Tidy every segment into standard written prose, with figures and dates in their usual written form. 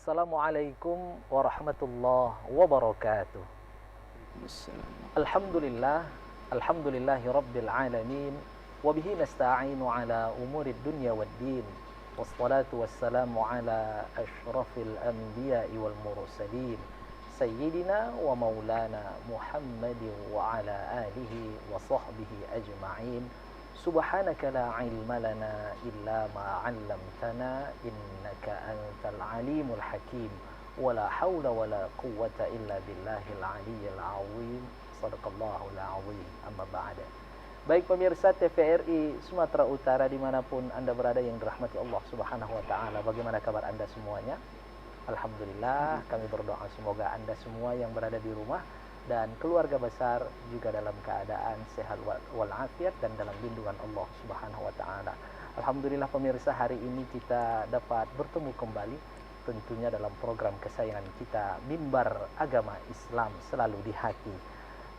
Assalamualaikum warahmatullahi wabarakatuh. Alhamdulillah, alhamdulillahi rabbil alamin, wabihi nasta'inu ala umurid dunya waddin, wassalatu wassalamu ala ashrafil anbiya'i wal mursalin, sayyidina wa maulana Muhammadin wa ala alihi wa sahbihi ajma'in. Subhanaka la ilma lana illa ma 'allamtana innaka antal alimul hakim. Wala haula wala quwwata illa billahil aliyyil azim. Shadaqallahul azim. Amma ba'da. Baik pemirsa TVRI Sumatera Utara dimanapun Anda berada yang dirahmati Allah Subhanahu wa taala, bagaimana kabar Anda semuanya? Alhamdulillah, kami berdoa semoga Anda semua yang berada di rumah dan keluarga besar juga dalam keadaan sehat walafiat dan dalam lindungan Allah Subhanahu wa taala. Alhamdulillah pemirsa, hari ini kita dapat bertemu kembali tentunya dalam program kesayangan kita, Mimbar Agama Islam Selalu di Hati.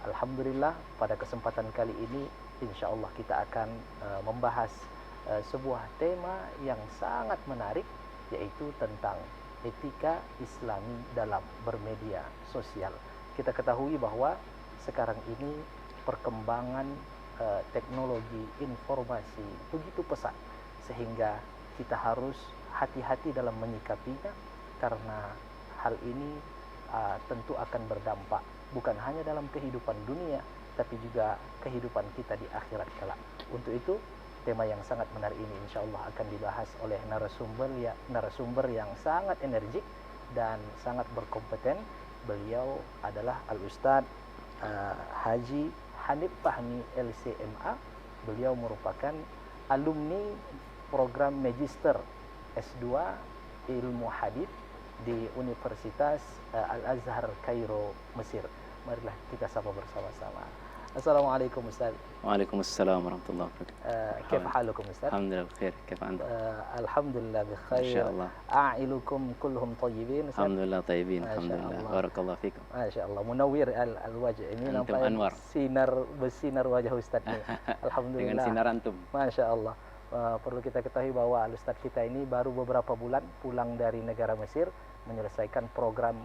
Alhamdulillah, pada kesempatan kali ini insya Allah kita akan membahas sebuah tema yang sangat menarik, yaitu tentang etika Islami dalam bermedia sosial. Kita ketahui bahwa sekarang ini perkembangan teknologi informasi begitu pesat, sehingga kita harus hati-hati dalam menyikapinya, karena hal ini tentu akan berdampak bukan hanya dalam kehidupan dunia, tapi juga kehidupan kita di akhirat kelak. Untuk itu, tema yang sangat menarik ini insya Allah akan dibahas oleh narasumber yang sangat energik dan sangat berkompeten. Beliau adalah Al-Ustadz Haji Hanif Fahmi LCMA. Beliau merupakan alumni program Magister S2 Ilmu Hadits di Universitas Al-Azhar Kairo, Mesir. Marilah kita sapa bersama-sama. Assalamualaikum Ustaz. Waalaikumsalam warahmatullahi wabarakatuh. كيف حالكم أستاذ؟ الحمد لله بخير. كيف أنت؟ الحمد لله بخير. إن شاء الله. أعائلكم كلهم طيبين أستاذ؟ الحمد لله طيبين. ما الحمد شاء لله. الله. بارك الله فيكم. ما شاء الله, munawwir al-wajh. Ini Antum nampak anwar. bersinar wajah Ustaz nih. Alhamdulillah. Dengan sinar antum. Masya Allah. Perlu kita ketahui bahwa Al-Ustadz kita ini baru beberapa bulan pulang dari negara Mesir, menyelesaikan program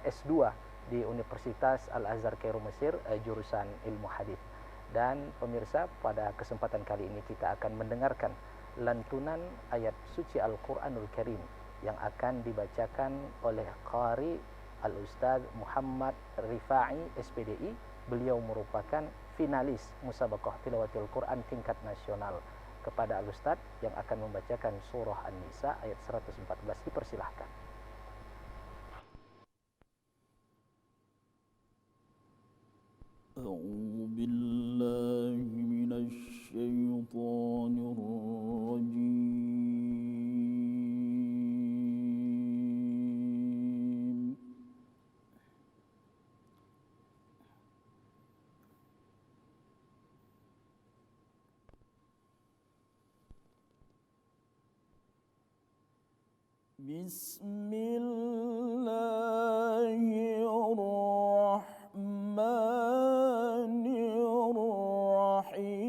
S2 di Universitas Al-Azhar Kairo, Mesir, jurusan Ilmu Hadits. Dan pemirsa, pada kesempatan kali ini kita akan mendengarkan lantunan ayat suci Al-Quranul Karim yang akan dibacakan oleh Qari Al-Ustadz Muhammad Rifa'i SPDI. Beliau merupakan finalis Musabaqah Tilawatil Quran tingkat nasional. Kepada Al-Ustadz yang akan membacakan surah An-Nisa ayat 114, dipersilahkan. أعوذ بالله من الشيطان الرجيم بسم الله الرحمن الرحيم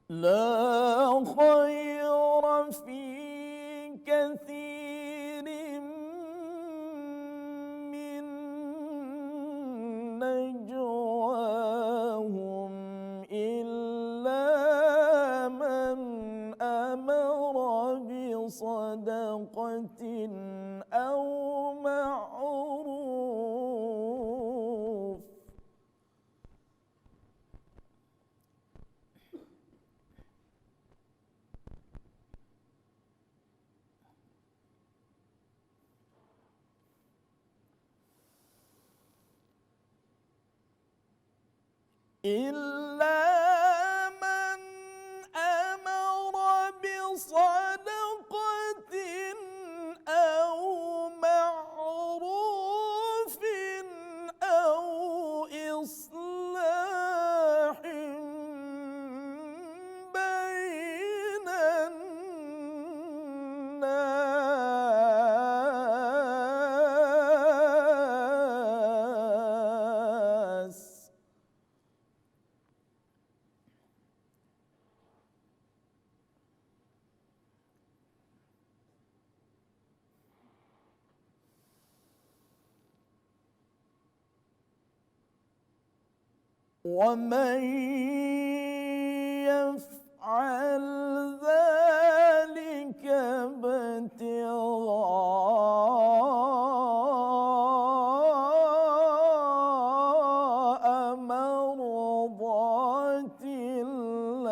لا خير في كثير من نجواهم إلا من أمر بصدقة أو معروف إلا من أمر بصدقة أو معروف أو إصلاح ومن يفعل ذلك ابتغاء مرضات الله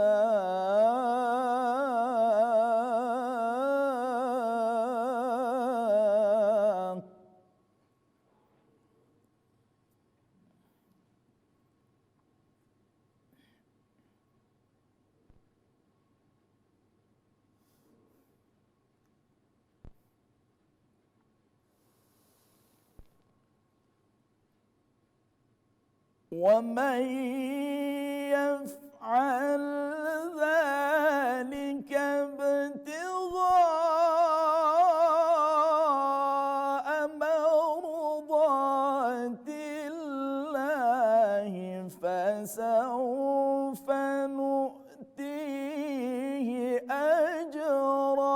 ومن يفعل ذلك ابتغاء مرضات الله فسوف نؤتيه أجرا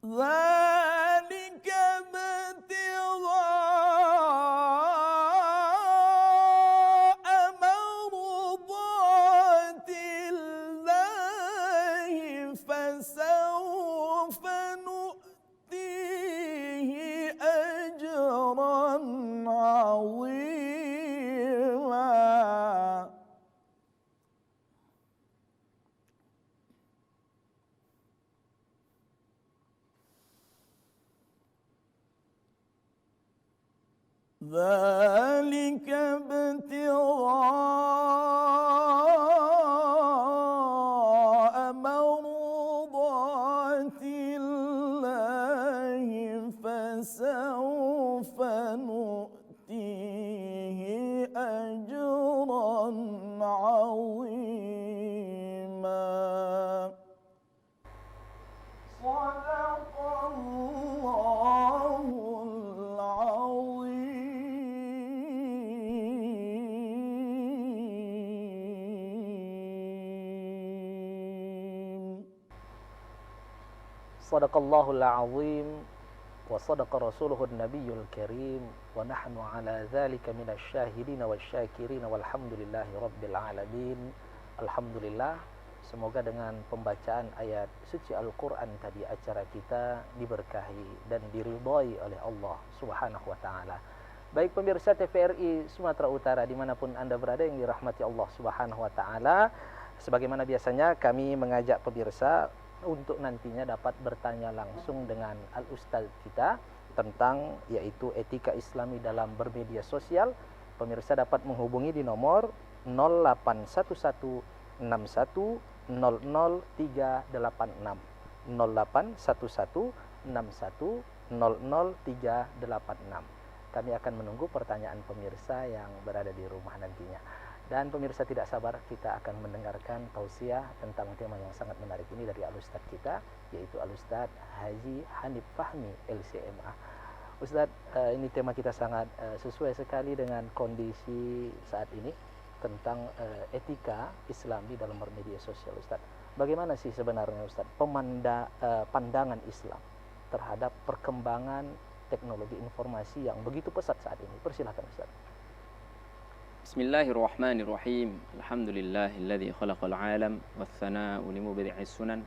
ذلك ابتغاء مرضات الله فسوف نؤتيه أجرا عظيما ذلك ابتغاء مرضات الله فسوف نؤتيه أجرا عظيما صدق الله العظيم صدق الله العظيم وصدق رسوله النبي الكريم ونحن على ذلك من الشاهدين والشاكرين والحمد لله رب العالمين. Alhamdulillah, semoga dengan pembacaan ayat suci Al-Quran tadi acara kita diberkahi dan diridhai oleh Allah Subhanahu wa Ta'ala. Baik pemirsa TVRI Sumatera Utara dimanapun Anda berada yang dirahmati Allah Subhanahu wa Ta'ala, sebagaimana biasanya kami mengajak pemirsa untuk nantinya dapat bertanya langsung dengan Al-Ustaz kita tentang yaitu etika Islami dalam bermedia sosial. Pemirsa dapat menghubungi di nomor 081161000386 081161000386. Kami akan menunggu pertanyaan pemirsa yang berada di rumah nantinya. Dan pemirsa tidak sabar, kita akan mendengarkan tausiah tentang tema yang sangat menarik ini dari Al-Ustaz kita, yaitu Al-Ustaz Haji Hanif Fahmi LCMA. Ustaz, ini tema kita sangat sesuai sekali dengan kondisi saat ini tentang etika Islami dalam bermedia sosial. Ustaz, bagaimana sih sebenarnya Ustaz pandangan Islam terhadap perkembangan teknologi informasi yang begitu pesat saat ini? Persilahkan Ustaz. Bismillahirrahmanirrahim. Alhamdulillahilladzi khalaqal alam wath-thana'u limubdi'is sunan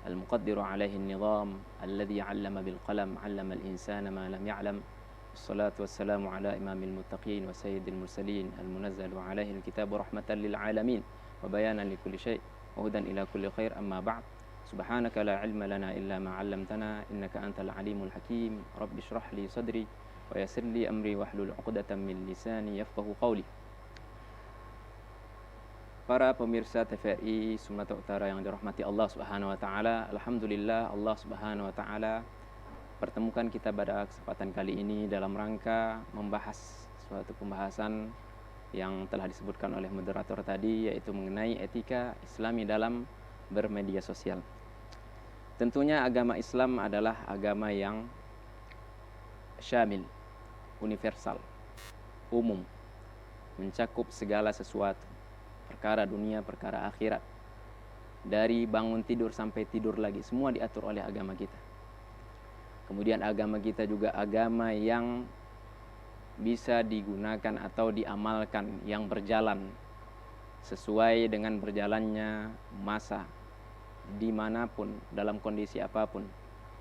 al-muqaddiru 'alaihi an-nizam alladzi 'allama bil qalam 'allama al-insana ma lam ya'lam. Wassalatu wassalamu ala imamil muttaqin wa sayyidil mursalin al-munazzalu 'alaihi al-kitabu rahmatan lil 'alamin wa bayanan likulli syai' wa hudan ila kulli khair. Amma ba'd. Subhanaka la 'ilma lana illa ma 'allamtana innaka antal 'alimul hakim. Rabbi shrah li sadri wa yassir li amri wahlul 'uqdatam min lisani yafqahu qawli. Para pemirsa TVRI Sumatera Utara yang dirahmati Allah Subhanahu wa Ta'ala, alhamdulillah Allah Subhanahu wa Ta'ala pertemukan kita pada kesempatan kali ini dalam rangka membahas suatu pembahasan yang telah disebutkan oleh moderator tadi, yaitu mengenai etika Islami dalam bermedia sosial. Tentunya agama Islam adalah agama yang syamil universal, umum, mencakup segala sesuatu, perkara dunia, perkara akhirat. Dari bangun tidur sampai tidur lagi, semua diatur oleh agama kita. Kemudian agama kita juga agama yang bisa digunakan atau diamalkan, yang berjalan sesuai dengan berjalannya masa, dimanapun, dalam kondisi apapun.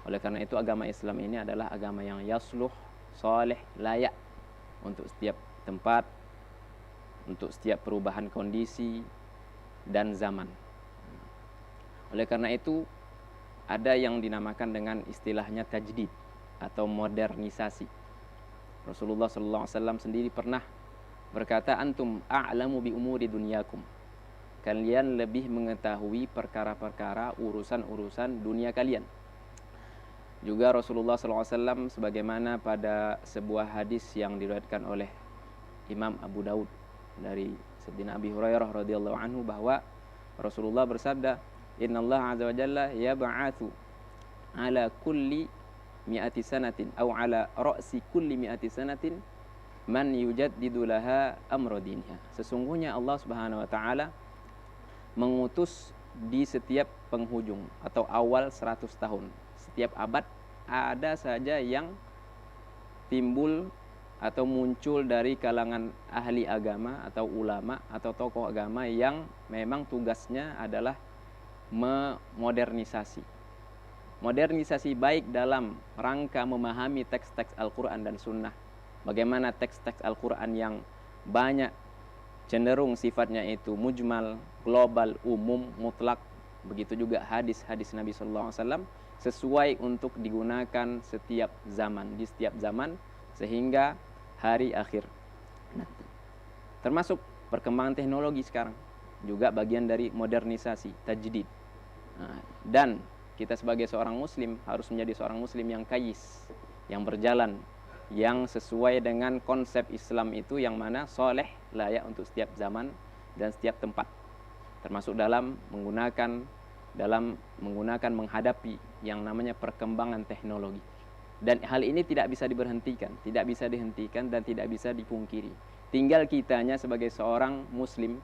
Oleh karena itu agama Islam ini adalah agama yang yasluh, saleh, layak untuk setiap tempat, untuk setiap perubahan kondisi dan zaman. Oleh karena itu ada yang dinamakan dengan istilahnya tajdid atau modernisasi. Rasulullah SAW sendiri pernah berkata, antum a'lamu bi umuri dunyakum, kalian lebih mengetahui perkara-perkara, urusan-urusan dunia kalian. Juga Rasulullah SAW sebagaimana pada sebuah hadis yang diriwayatkan oleh Imam Abu Daud dari Sayyidina Abi Hurairah radhiyallahu anhu, bahwa Rasulullah bersabda, innallaha azza wa jalla yab'atsu ala kulli mi'ati sanatin aw ala ra'si kulli mi'ati sanatin man yujaddidu laha amra dinha. Sesungguhnya Allah Subhanahu wa taala mengutus di setiap penghujung atau awal 100 tahun. Setiap abad ada saja yang timbul atau muncul dari kalangan ahli agama atau ulama atau tokoh agama yang memang tugasnya adalah memodernisasi. Modernisasi baik dalam rangka memahami teks-teks Al-Quran dan Sunnah. Bagaimana teks-teks Al-Quran yang banyak cenderung sifatnya itu mujmal, global, umum, mutlak. Begitu juga hadis-hadis Nabi SAW sesuai untuk digunakan setiap zaman, di setiap zaman, sehingga hari akhir nanti. Termasuk perkembangan teknologi sekarang juga bagian dari modernisasi, tajdid. Dan kita sebagai seorang muslim harus menjadi seorang muslim yang kayis, yang berjalan, yang sesuai dengan konsep Islam itu, yang mana soleh, layak untuk setiap zaman dan setiap tempat, termasuk dalam menggunakan menghadapi yang namanya perkembangan teknologi. Dan hal ini tidak bisa diberhentikan, tidak bisa dihentikan dan tidak bisa dipungkiri. Tinggal kitanya sebagai seorang muslim,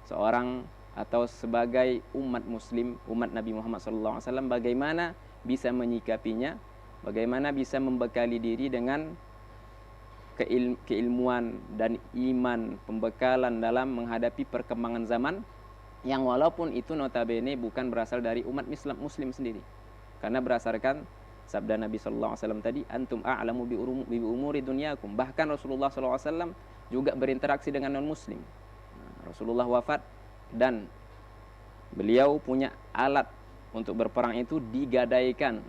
seorang atau sebagai umat muslim, umat Nabi Muhammad SAW, bagaimana bisa menyikapinya, bagaimana bisa membekali diri dengan keilmuan dan iman, pembekalan dalam menghadapi perkembangan zaman yang walaupun itu notabene bukan berasal dari umat muslim sendiri. Karena berdasarkan sabda Nabi SAW tadi, antum a'lamu bi umuri dunyakum. Bahkan Rasulullah SAW juga berinteraksi dengan non-muslim. Rasulullah wafat dan beliau punya alat untuk berperang itu digadaikan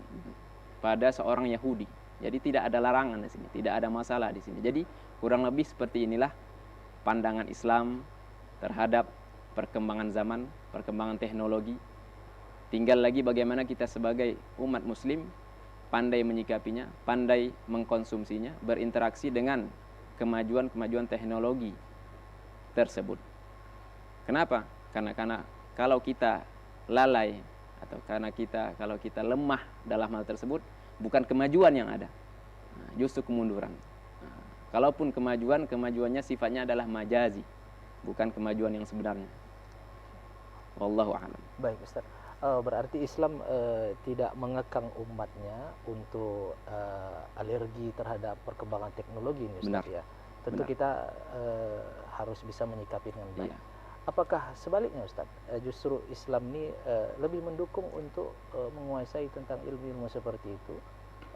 pada seorang Yahudi. Jadi tidak ada larangan di sini, tidak ada masalah di sini. Jadi kurang lebih seperti inilah pandangan Islam terhadap perkembangan zaman, perkembangan teknologi. Tinggal lagi bagaimana kita sebagai umat muslim pandai menyikapinya, pandai mengkonsumsinya, berinteraksi dengan kemajuan-kemajuan teknologi tersebut. Kenapa? Karena kalau kita lalai atau kalau kita lemah dalam hal tersebut, bukan kemajuan yang ada, justru kemunduran. Kalaupun kemajuannya sifatnya adalah majazi, bukan kemajuan yang sebenarnya. Wallahu a'lam. Baik Ustaz, berarti Islam tidak mengekang umatnya untuk alergi terhadap perkembangan teknologi ini Ustaz. Ya. Tentu benar. Kita harus bisa menyikapi dengan baik. Iya. Apakah sebaliknya Ustaz, justru Islam ini lebih mendukung untuk menguasai tentang ilmu-ilmu seperti itu?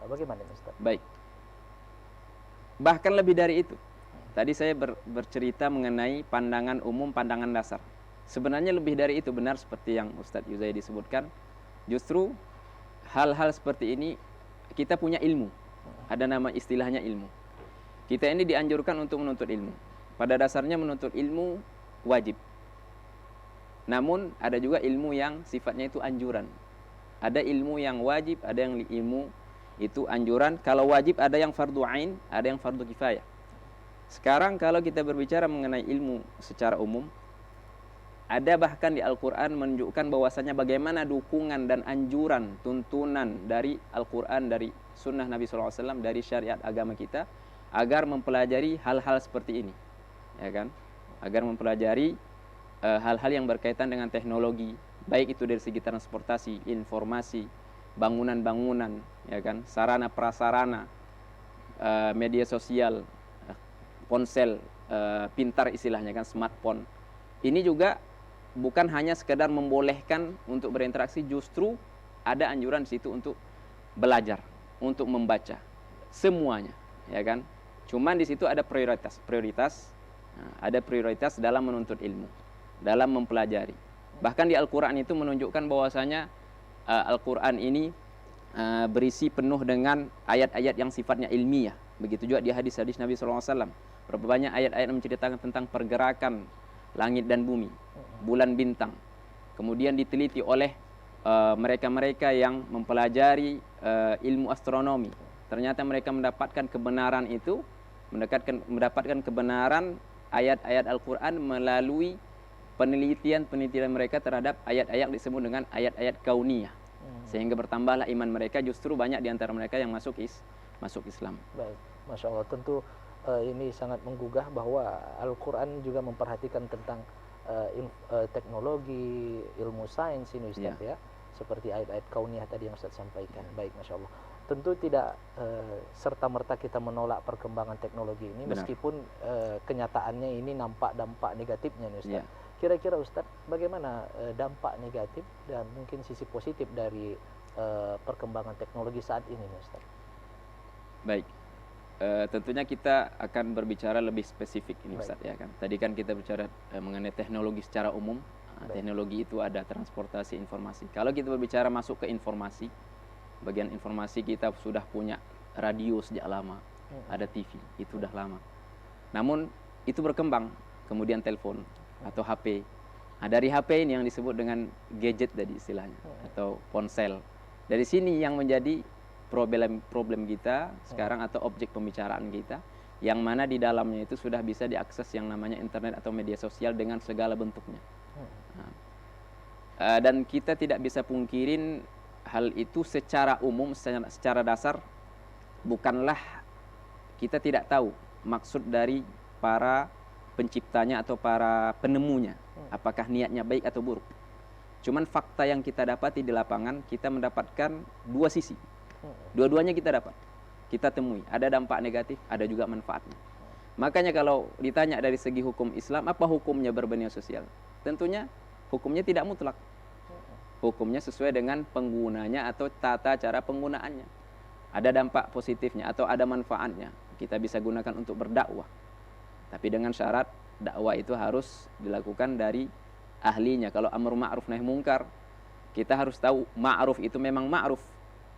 Bagaimana Ustaz? Baik. Bahkan lebih dari itu. Tadi saya bercerita mengenai pandangan umum, pandangan dasar. Sebenarnya lebih dari itu, benar seperti yang Ustadz Yuzaidi disebutkan. Justru hal-hal seperti ini kita punya ilmu. Ada nama istilahnya ilmu. Kita ini dianjurkan untuk menuntut ilmu. Pada dasarnya menuntut ilmu wajib. Namun ada juga ilmu yang sifatnya itu anjuran. Ada ilmu yang wajib, ada yang ilmu itu anjuran. Kalau wajib ada yang fardu ain, ada yang fardu kifayah. Sekarang kalau kita berbicara mengenai ilmu secara umum, ada bahkan di Al-Quran menunjukkan bahwasanya bagaimana dukungan dan anjuran, tuntunan dari Al-Quran, dari sunnah Nabi SAW, dari syariat agama kita agar mempelajari hal-hal seperti ini, ya kan? Agar mempelajari hal-hal yang berkaitan dengan teknologi, baik itu dari segi transportasi, informasi, bangunan-bangunan, ya kan? Sarana prasarana, media sosial, ponsel pintar istilahnya kan, smartphone. Ini juga bukan hanya sekedar membolehkan untuk berinteraksi, justru ada anjuran di situ untuk belajar, untuk membaca semuanya, ya kan? Cuman di situ ada prioritas, ada prioritas dalam menuntut ilmu, dalam mempelajari. Bahkan di Al-Quran itu menunjukkan bahwasanya Al-Quran ini berisi penuh dengan ayat-ayat yang sifatnya ilmiah. Begitu juga di hadis-hadis Nabi SAW. Berapa banyak ayat-ayat menceritakan tentang pergerakan langit dan bumi, bulan bintang. Kemudian diteliti oleh mereka-mereka yang mempelajari ilmu astronomi. Ternyata mereka mendapatkan kebenaran itu, mendapatkan kebenaran ayat-ayat Al-Quran melalui penelitian mereka terhadap ayat-ayat disebut dengan ayat-ayat kauniyah. Sehingga bertambahlah iman mereka, justru banyak di antara mereka yang masuk Islam. Baik, Masya Allah. Tentu ini sangat menggugah bahwa Al-Quran juga memperhatikan tentang teknologi, ilmu sains ini Ustaz, ya. Seperti ayat-ayat kauniyah tadi yang Ustaz sampaikan. Baik, Masya Allah. Tentu tidak serta-merta kita menolak perkembangan teknologi ini. Benar. Meskipun kenyataannya ini nampak dampak negatifnya nih Ustaz. Kira-kira Ustaz, bagaimana dampak negatif dan mungkin sisi positif dari perkembangan teknologi saat ini nih Ustaz? Baik. Tentunya kita akan berbicara lebih spesifik ini Ustaz, ya kan. Tadi kan kita bicara mengenai teknologi secara umum. Teknologi itu ada transportasi informasi. Kalau kita berbicara masuk ke informasi, bagian informasi kita sudah punya radio sejak lama, ada TV, itu sudah lama. Namun itu berkembang, kemudian telepon atau HP. Nah, dari HP ini yang disebut dengan gadget tadi istilahnya, atau ponsel. Dari sini yang menjadi problem kita sekarang, atau objek pembicaraan kita, yang mana di dalamnya itu sudah bisa diakses yang namanya internet atau media sosial dengan segala bentuknya. Dan kita tidak bisa pungkirin hal itu secara umum, secara dasar, bukanlah kita tidak tahu maksud dari para penciptanya atau para penemunya, apakah niatnya baik atau buruk. Cuman fakta yang kita dapati di lapangan, kita mendapatkan dua sisi. Dua-duanya kita dapat, kita temui. Ada dampak negatif, ada juga manfaatnya. Makanya kalau ditanya dari segi hukum Islam, apa hukumnya bermedia sosial? Tentunya hukumnya tidak mutlak. Hukumnya sesuai dengan penggunanya atau tata cara penggunaannya. Ada dampak positifnya atau ada manfaatnya. Kita bisa gunakan untuk berdakwah. Tapi dengan syarat dakwah itu harus dilakukan dari ahlinya. Kalau amar ma'ruf nahi mungkar, kita harus tahu ma'ruf itu memang ma'ruf.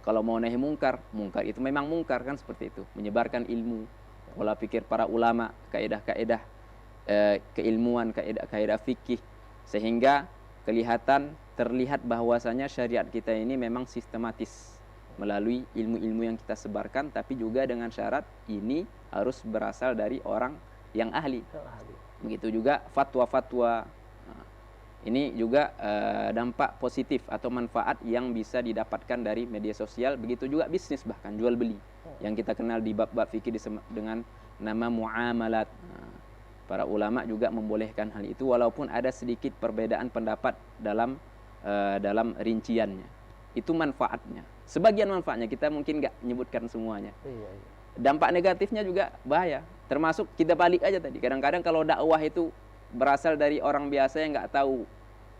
Kalau mau nahi mungkar, mungkar itu memang mungkar, kan seperti itu. Menyebarkan ilmu, pola pikir para ulama, kaidah-kaidah keilmuan, kaidah-kaidah fikih, sehingga terlihat bahwasanya syariat kita ini memang sistematis melalui ilmu-ilmu yang kita sebarkan, tapi juga dengan syarat ini harus berasal dari orang yang ahli. Begitu juga fatwa-fatwa. Ini juga dampak positif atau manfaat yang bisa didapatkan dari media sosial. Begitu juga bisnis, bahkan jual beli, yang kita kenal di bab-bab fikih dengan nama muamalat. Para ulama juga membolehkan hal itu, walaupun ada sedikit perbedaan pendapat dalam rinciannya. Itu manfaatnya. Sebagian manfaatnya kita mungkin nggak menyebutkan semuanya. Dampak negatifnya juga bahaya. Termasuk kita balik aja tadi. Kadang-kadang kalau dakwah itu berasal dari orang biasa yang nggak tahu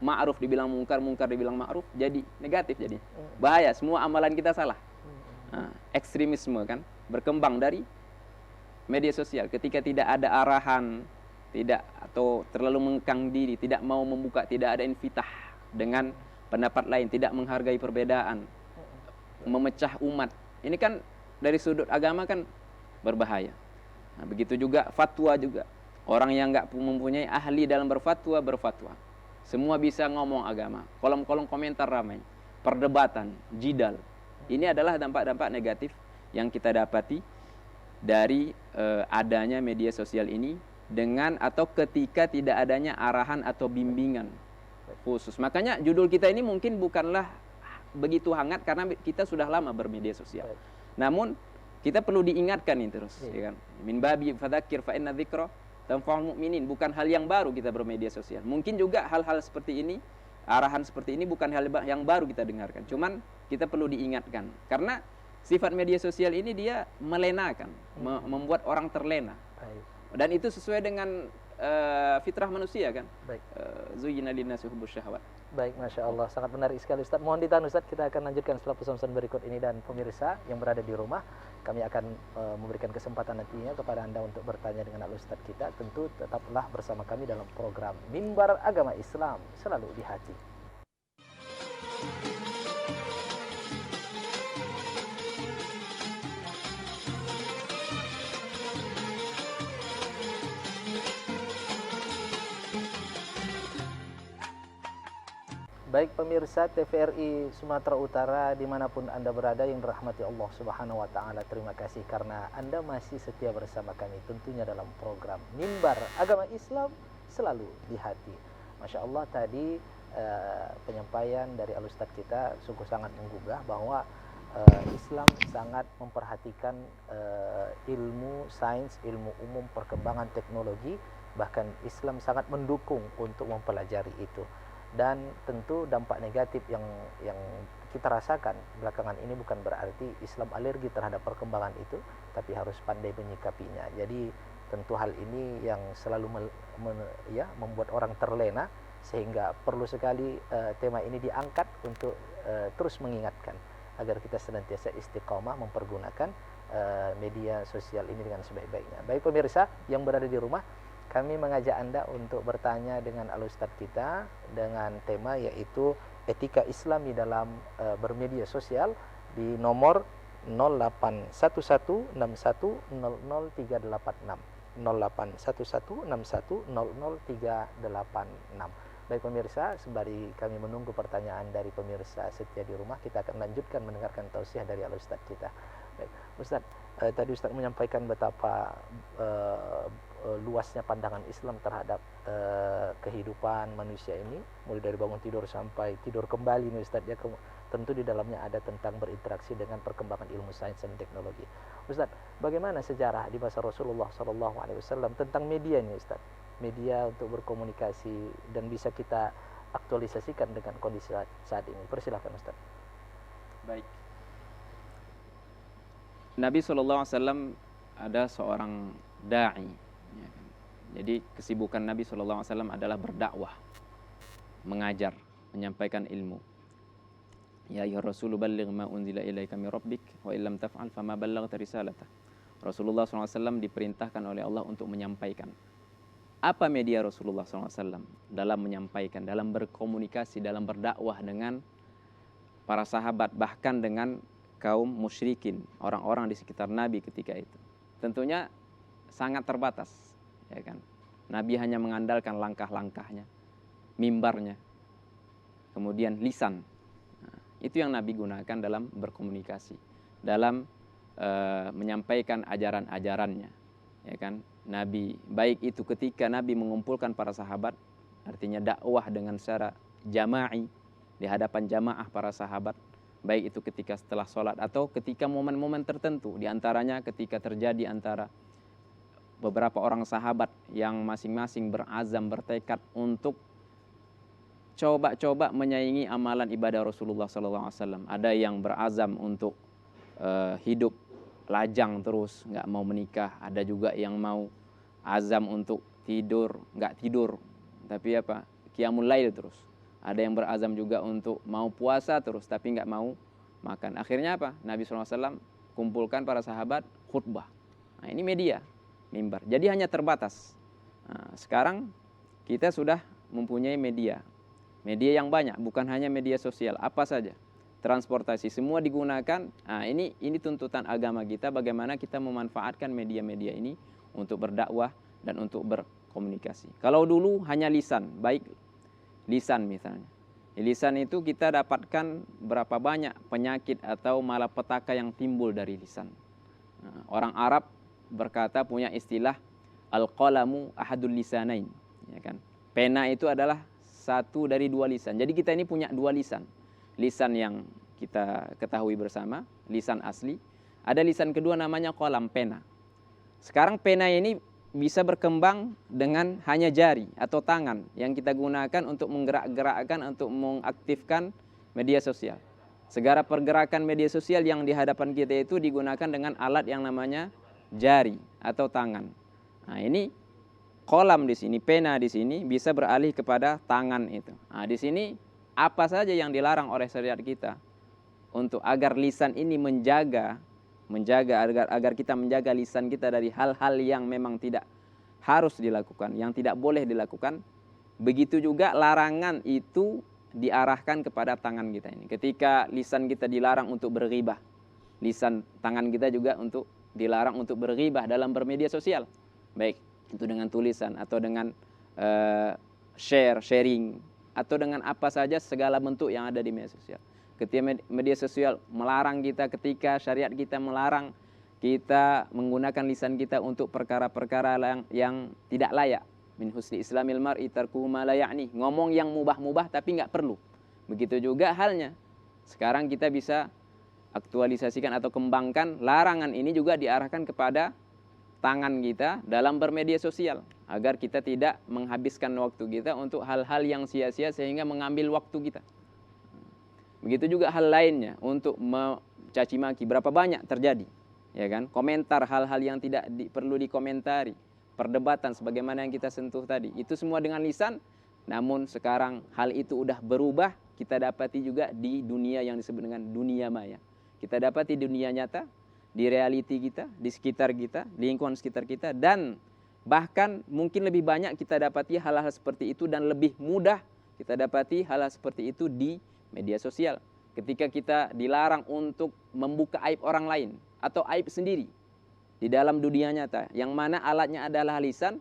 ma'ruf dibilang mungkar, mungkar dibilang ma'ruf, jadi negatif jadi. Bahaya, semua amalan kita salah. Ekstremisme kan berkembang dari media sosial. Ketika tidak ada arahan, atau terlalu mengekang diri, tidak mau membuka, tidak ada infitah dengan pendapat lain, tidak menghargai perbedaan, memecah umat. Ini kan dari sudut agama kan berbahaya. Nah, begitu juga fatwa juga. Orang yang nggak mempunyai ahli dalam berfatwa. Semua bisa ngomong agama. Kolom-kolom komentar ramai. Perdebatan, jidal. Ini adalah dampak-dampak negatif yang kita dapati dari adanya media sosial ini, dengan atau ketika tidak adanya arahan atau bimbingan khusus. Makanya judul kita ini mungkin bukanlah begitu hangat karena kita sudah lama bermedia sosial. Namun kita perlu diingatkan ini terus, Iya. ya kan? Min babi fadzakir fa inna dzikra tanfa'ul mu'minin. Bukan hal yang baru kita bermedia sosial. Mungkin juga hal-hal seperti ini, arahan seperti ini bukan hal yang baru kita dengarkan. Cuman kita perlu diingatkan. Karena sifat media sosial ini dia melenakan, membuat orang terlena. Baik. Dan itu sesuai dengan fitrah manusia kan. Baik. Zuyyina linnasi hubbus syahwat. Baik, Masya Allah. Sangat menarik sekali Ustaz. Mohon ditahan Ustaz, kita akan lanjutkan setelah pesan-pesan berikut ini. Dan pemirsa yang berada di rumah, kami akan memberikan kesempatan nantinya kepada Anda untuk bertanya dengan Al-Ustaz kita. Tentu tetaplah bersama kami dalam program Mimbar Agama Islam, selalu di hati. Baik pemirsa TVRI Sumatera Utara dimanapun Anda berada yang dirahmati Allah Subhanahu wa Ta'ala, terima kasih karena Anda masih setia bersama kami tentunya dalam program Mimbar Agama Islam, selalu di hati. Masya Allah, tadi penyampaian dari Al-Ustaz kita sungguh sangat menggugah bahwa Islam sangat memperhatikan ilmu sains, ilmu umum, perkembangan teknologi, bahkan Islam sangat mendukung untuk mempelajari itu. Dan tentu dampak negatif yang kita rasakan belakangan ini bukan berarti Islam alergi terhadap perkembangan itu, tapi harus pandai menyikapinya. Jadi tentu hal ini yang selalu membuat orang terlena, sehingga perlu sekali tema ini diangkat untuk terus mengingatkan agar kita senantiasa istiqomah mempergunakan media sosial ini dengan sebaik-baiknya. Baik pemirsa yang berada di rumah, kami mengajak Anda untuk bertanya dengan Al-Ustaz kita dengan tema yaitu etika Islami dalam bermedia sosial di nomor 081161000386 081161000386. Baik pemirsa, sembari kami menunggu pertanyaan dari pemirsa setia di rumah, kita akan lanjutkan mendengarkan tausiah dari Al-Ustaz kita. Baik, Ustaz, tadi Ustaz menyampaikan betapa luasnya pandangan Islam terhadap kehidupan manusia ini, mulai dari bangun tidur sampai tidur kembali nih Ustaz ya. Tentu di dalamnya ada tentang berinteraksi dengan perkembangan ilmu sains dan teknologi. Ustaz, bagaimana sejarah di masa Rasulullah SAW tentang media ini Ustaz? Media untuk berkomunikasi dan bisa kita aktualisasikan dengan kondisi saat ini. Persilahkan Ustaz. Baik. Nabi SAW ada seorang da'i. Ya kan? Jadi kesibukan Nabi SAW adalah berdakwah, mengajar, menyampaikan ilmu. Ya ayyuhar rasulu balligh ma unzila ilaika min rabbik wa illam taf'al fama ballaghta risalatah. Rasulullah SAW diperintahkan oleh Allah untuk menyampaikan. Apa media Rasulullah SAW dalam menyampaikan, dalam berkomunikasi, dalam berdakwah dengan para sahabat, bahkan dengan kaum musyrikin, orang-orang di sekitar Nabi ketika itu? Tentunya sangat terbatas, ya kan? Nabi hanya mengandalkan langkah-langkahnya, mimbarnya, kemudian lisan. Nah, itu yang Nabi gunakan dalam berkomunikasi, dalam menyampaikan ajaran-ajarannya, ya kan? Nabi, baik itu ketika Nabi mengumpulkan para sahabat, artinya dakwah dengan secara jama'i di hadapan jamaah para sahabat, baik itu ketika setelah sholat atau ketika momen-momen tertentu, diantaranya ketika terjadi antara beberapa orang sahabat yang masing-masing berazam, bertekad untuk coba-coba menyaingi amalan ibadah Rasulullah SAW. Ada yang berazam untuk hidup lajang terus, nggak mau menikah. Ada juga yang mau azam untuk tidur, nggak tidur, tapi apa? Qiyamul lail terus. Ada yang berazam juga untuk mau puasa terus, tapi nggak mau makan. Akhirnya apa? Nabi SAW kumpulkan para sahabat, khutbah. Nah, ini media, mimbar. Jadi hanya terbatas. Nah, sekarang kita sudah mempunyai media yang banyak, bukan hanya media sosial, apa saja. Transportasi semua digunakan. Nah, ini tuntutan agama kita, bagaimana kita memanfaatkan media-media ini untuk berdakwah dan untuk berkomunikasi. Kalau dulu hanya lisan, baik lisan misalnya. Di lisan itu kita dapatkan berapa banyak penyakit atau malapetaka yang timbul dari lisan. Nah, orang Arab berkata, punya istilah al-qalamu ahadul lisanain, ya kan? Pena itu adalah satu dari dua lisan. Jadi kita ini punya dua lisan. Lisan yang kita ketahui bersama, lisan asli. Ada lisan kedua namanya qalam, pena. Sekarang pena ini bisa berkembang dengan hanya jari atau tangan yang kita gunakan untuk menggerak-gerakkan, untuk mengaktifkan media sosial. Segala pergerakan media sosial yang di hadapan kita itu digunakan dengan alat yang namanya jari atau tangan. Nah, ini qalam di sini, pena di sini bisa beralih kepada tangan itu. Nah, di sini apa saja yang dilarang oleh syariat kita untuk agar lisan ini menjaga agar kita menjaga lisan kita dari hal-hal yang memang tidak harus dilakukan, yang tidak boleh dilakukan. Begitu juga larangan itu diarahkan kepada tangan kita ini. Ketika lisan kita dilarang untuk berghibah, lisan tangan kita juga untuk dilarang untuk berghibah dalam bermedia sosial. Baik itu dengan tulisan atau dengan sharing atau dengan apa saja segala bentuk yang ada di media sosial. Ketika media sosial melarang kita, ketika syariat kita melarang kita menggunakan lisan kita untuk perkara-perkara yang tidak layak. Min husni islamil mar'i tarkuhu ma la ya'ni. Ngomong yang mubah-mubah tapi enggak perlu. Begitu juga halnya. Sekarang kita bisa aktualisasikan atau kembangkan larangan ini juga diarahkan kepada tangan kita dalam bermedia sosial. Agar kita tidak menghabiskan waktu kita untuk hal-hal yang sia-sia sehingga mengambil waktu kita. Begitu juga hal lainnya untuk mencaci maki, berapa banyak terjadi, ya kan? Komentar hal-hal yang tidak perlu dikomentari, perdebatan sebagaimana yang kita sentuh tadi, itu semua dengan lisan. Namun sekarang hal itu udah berubah, kita dapati juga di dunia yang disebut dengan dunia maya. Kita dapati di dunia nyata, di realiti kita, di sekitar kita, di lingkungan sekitar kita, dan bahkan mungkin lebih banyak kita dapati hal-hal seperti itu dan lebih mudah kita dapati hal-hal seperti itu di media sosial. Ketika kita dilarang untuk membuka aib orang lain atau aib sendiri di dalam dunia nyata, yang mana alatnya adalah lisan,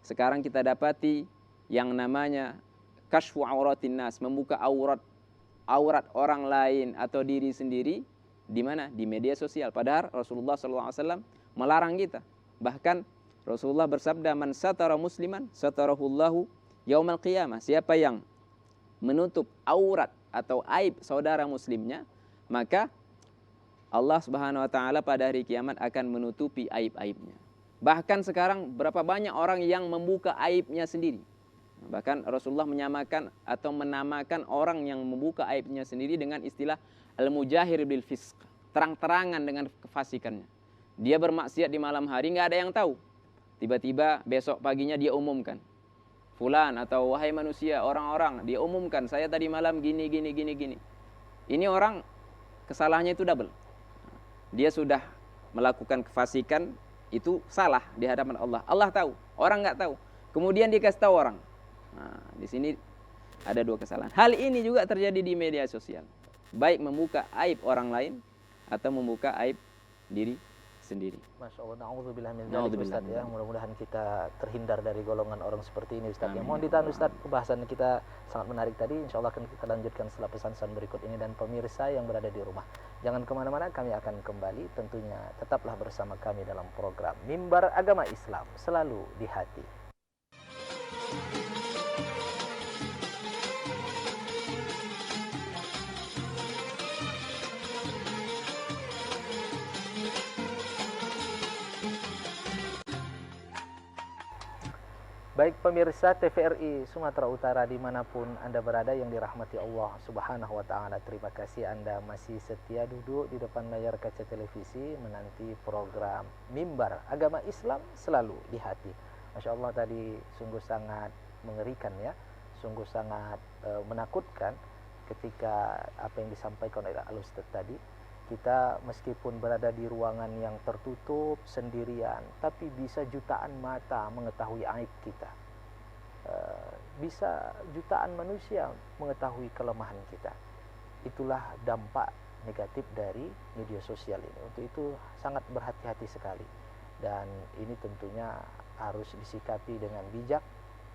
sekarang kita dapati yang namanya kashfu auratin nas, membuka aurat orang lain atau diri sendiri di mana? Di media sosial. Padahal Rasulullah SAW melarang kita. Bahkan Rasulullah bersabda, man satara musliman satarahullahu yaumal qiyamah. Siapa yang menutup aurat atau aib saudara muslimnya, maka Allah Subhanahu wa taala pada hari kiamat akan menutupi aib-aibnya. Bahkan sekarang berapa banyak orang yang membuka aibnya sendiri. Bahkan Rasulullah menyamakan atau menamakan orang yang membuka aibnya sendiri dengan istilah al-mujahir bil fisq, terang-terangan dengan kefasikannya. Dia bermaksiat di malam hari, nggak ada yang tahu. Tiba-tiba besok paginya dia umumkan. Fulan atau wahai manusia, orang-orang, dia umumkan, saya tadi malam gini. Ini orang kesalahannya itu double. Dia sudah melakukan kefasikan, itu salah di hadapan Allah. Allah tahu, orang nggak tahu. Kemudian dikasih tahu orang. Nah, di sini ada dua kesalahan. Hal ini juga terjadi di media sosial. Baik membuka aib orang lain atau membuka aib diri sendiri. Masya Allah, na'udzubillah min dzalik Ustaz ya. Mudah-mudahan kita terhindar dari golongan orang seperti ini Ustaz. Ya, mohon ditahan Ustaz, pembahasan kita sangat menarik tadi. Insya Allah akan kita lanjutkan setelah pesan-pesan berikut ini. Dan pemirsa yang berada di rumah, jangan kemana-mana, kami akan kembali. Tentunya tetaplah bersama kami dalam program Mimbar Agama Islam, selalu di hati. Baik pemirsa TVRI Sumatera Utara dimanapun Anda berada yang dirahmati Allah Subhanahu wa Ta'ala, terima kasih Anda masih setia duduk di depan layar kaca televisi menanti program Mimbar Agama Islam selalu di hati. Masya Allah, tadi sungguh sangat mengerikan ya, sungguh sangat menakutkan ketika apa yang disampaikan oleh Al-Ustaz tadi. Kita meskipun berada di ruangan yang tertutup sendirian, tapi bisa jutaan mata mengetahui aib kita. Bisa jutaan manusia mengetahui kelemahan kita. Itulah dampak negatif dari media sosial ini. Untuk itu sangat berhati-hati sekali. Dan ini tentunya harus disikapi dengan bijak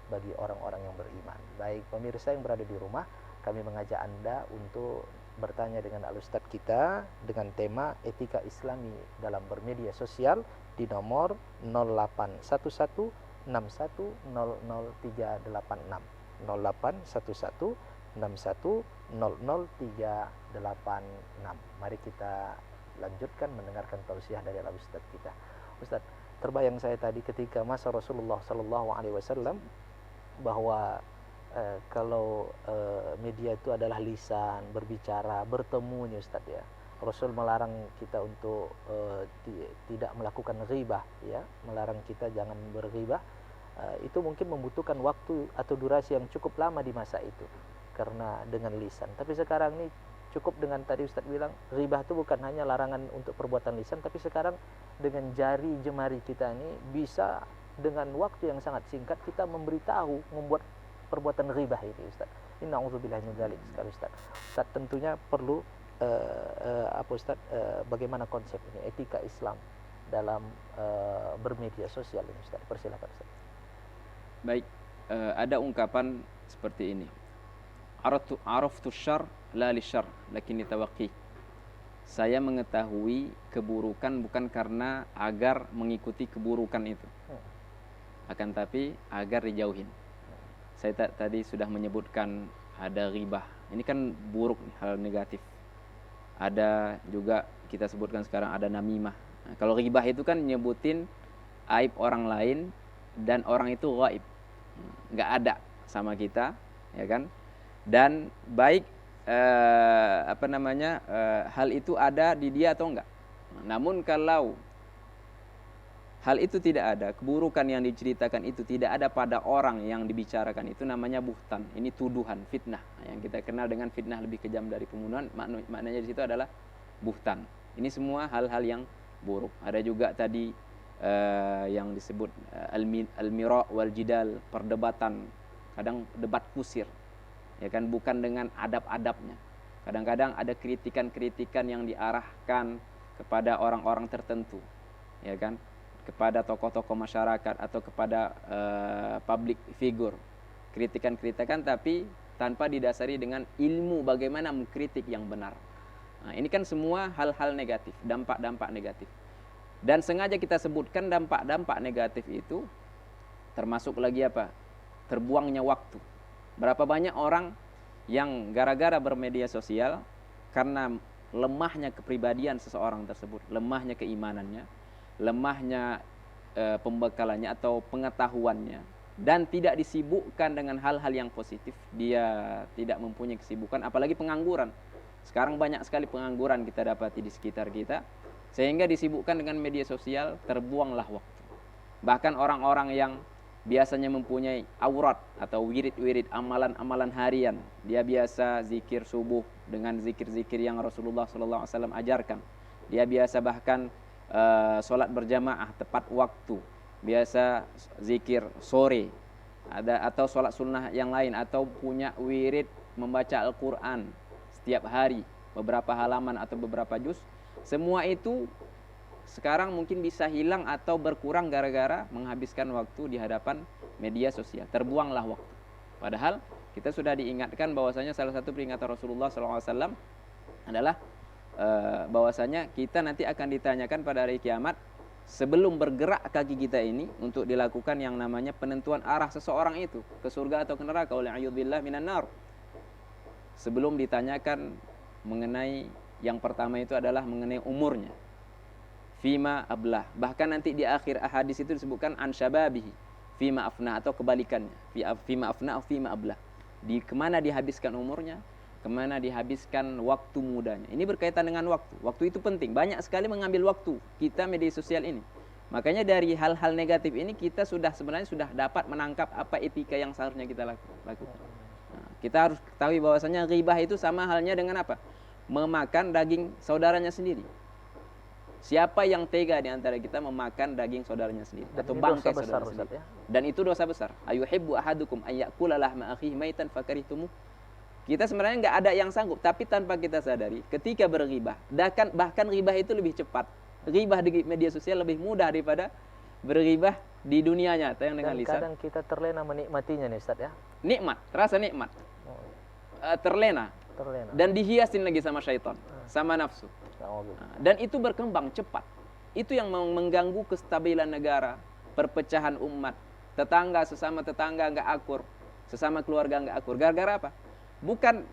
bagi orang-orang yang beriman. Baik pemirsa yang berada di rumah, kami mengajak Anda untuk bertanya dengan Al-Ustadz kita dengan tema etika Islami dalam bermedia sosial di nomor 081161000386 081161000386. Mari kita lanjutkan mendengarkan tausiah dari Ustaz kita. Ustaz, terbayang saya tadi ketika masa Rasulullah Sallallahu Alaihi Wasallam bahwa kalau media itu adalah lisan, berbicara, bertemu nih Ustaz ya. Rasul melarang kita untuk tidak melakukan ghibah ya, melarang kita jangan berghibah. Itu mungkin membutuhkan waktu atau durasi yang cukup lama di masa itu karena dengan lisan. Tapi sekarang nih cukup dengan tadi Ustaz bilang ghibah itu bukan hanya larangan untuk perbuatan lisan, tapi sekarang dengan jari jemari kita ini bisa dengan waktu yang sangat singkat kita memberitahu, membuat perbuatan ghibah ini Ustaz. Inna'udzubillahi min dzalik sekali Ustaz. Ustaz tentunya perlu bagaimana konsep ini, etika Islam dalam bermedia sosial ini Ustaz. Persilakan Ustaz. Baik, ada ungkapan seperti ini. Araftu syarr la li syarr lakinni tawaqqi. Saya mengetahui keburukan bukan karena agar mengikuti keburukan itu, akan tapi agar dijauhin. Saya tadi sudah menyebutkan ada ghibah. Ini kan buruk, hal negatif. Ada juga kita sebutkan sekarang ada namimah. Nah, kalau ghibah itu kan nyebutin aib orang lain dan orang itu ghaib, nggak ada sama kita, ya kan? Dan baik hal itu ada di dia atau enggak. Namun kalau hal itu tidak ada, keburukan yang diceritakan itu tidak ada pada orang yang dibicarakan, itu namanya buhtan. Ini tuduhan, fitnah. Yang kita kenal dengan fitnah lebih kejam dari pembunuhan, maknanya di situ adalah buhtan. Ini semua hal-hal yang buruk. Ada juga tadi yang disebut al-mira' wal jidal, perdebatan, kadang debat kusir, ya kan, bukan dengan adab-adabnya. Kadang-kadang ada kritikan-kritikan yang diarahkan kepada orang-orang tertentu, ya kan, kepada tokoh-tokoh masyarakat atau kepada public figure. Kritikan-kritikan tapi tanpa didasari dengan ilmu bagaimana mengkritik yang benar. Nah, ini kan semua hal-hal negatif, dampak-dampak negatif. Dan sengaja kita sebutkan dampak-dampak negatif itu termasuk lagi apa? Terbuangnya waktu. Berapa banyak orang yang gara-gara bermedia sosial karena lemahnya kepribadian seseorang tersebut, lemahnya keimanannya, lemahnya pembekalannya atau pengetahuannya, dan tidak disibukkan dengan hal-hal yang positif, dia tidak mempunyai kesibukan, apalagi pengangguran. Sekarang banyak sekali pengangguran kita dapati di sekitar kita, sehingga disibukkan dengan media sosial, terbuanglah waktu. Bahkan orang-orang yang biasanya mempunyai aurat atau wirid-wirid, amalan-amalan harian, dia biasa zikir subuh dengan zikir-zikir yang Rasulullah SAW ajarkan. Dia biasa bahkan sholat berjamaah tepat waktu, biasa zikir sore, ada atau sholat sunnah yang lain, atau punya wirid membaca Al-Quran setiap hari beberapa halaman atau beberapa juz. Semua itu sekarang mungkin bisa hilang atau berkurang gara-gara menghabiskan waktu di hadapan media sosial. Terbuanglah waktu. Padahal kita sudah diingatkan bahwasanya salah satu peringatan Rasulullah SAW adalah bahwasanya kita nanti akan ditanyakan pada hari kiamat sebelum bergerak kaki kita ini untuk dilakukan yang namanya penentuan arah seseorang itu ke surga atau ke neraka, wa'iyadzubillah minan nar. Sebelum ditanyakan mengenai yang pertama itu adalah mengenai umurnya, fima ablah. Bahkan nanti di akhir hadis itu disebutkan an syababihi fima afna, atau kebalikannya, fima afna atau fima ablah, di kemana dihabiskan umurnya, kemana dihabiskan waktu mudanya. Ini berkaitan dengan waktu. Waktu itu penting. Banyak sekali mengambil waktu kita media sosial ini. Makanya dari hal-hal negatif ini kita sebenarnya sudah dapat menangkap apa etika yang seharusnya kita lakukan. Nah, kita harus ketahui bahwasanya ghibah itu sama halnya dengan apa? Memakan daging saudaranya sendiri. Siapa yang tega di antara kita memakan daging saudaranya sendiri atau bangkai saudaranya sendiri? Ya? Dan itu dosa besar. Ayuhibbu ahadukum ayyakula lahma akhihi maitan fakarihtumu. Kita sebenarnya nggak ada yang sanggup, tapi tanpa kita sadari, ketika berghibah, bahkan ghibah itu lebih cepat. Ghibah di media sosial lebih mudah daripada berghibah di dunia nyata yang dengan lisan. Dan kadang kita terlena menikmatinya nih Ustaz ya. Nikmat, rasa nikmat. Terlena. Dan dihiasin lagi sama syaitan, sama nafsu. Dan itu berkembang cepat. Itu yang mengganggu kestabilan negara, perpecahan umat, tetangga sesama tetangga nggak akur, sesama keluarga nggak akur. Gara-gara apa? Bukan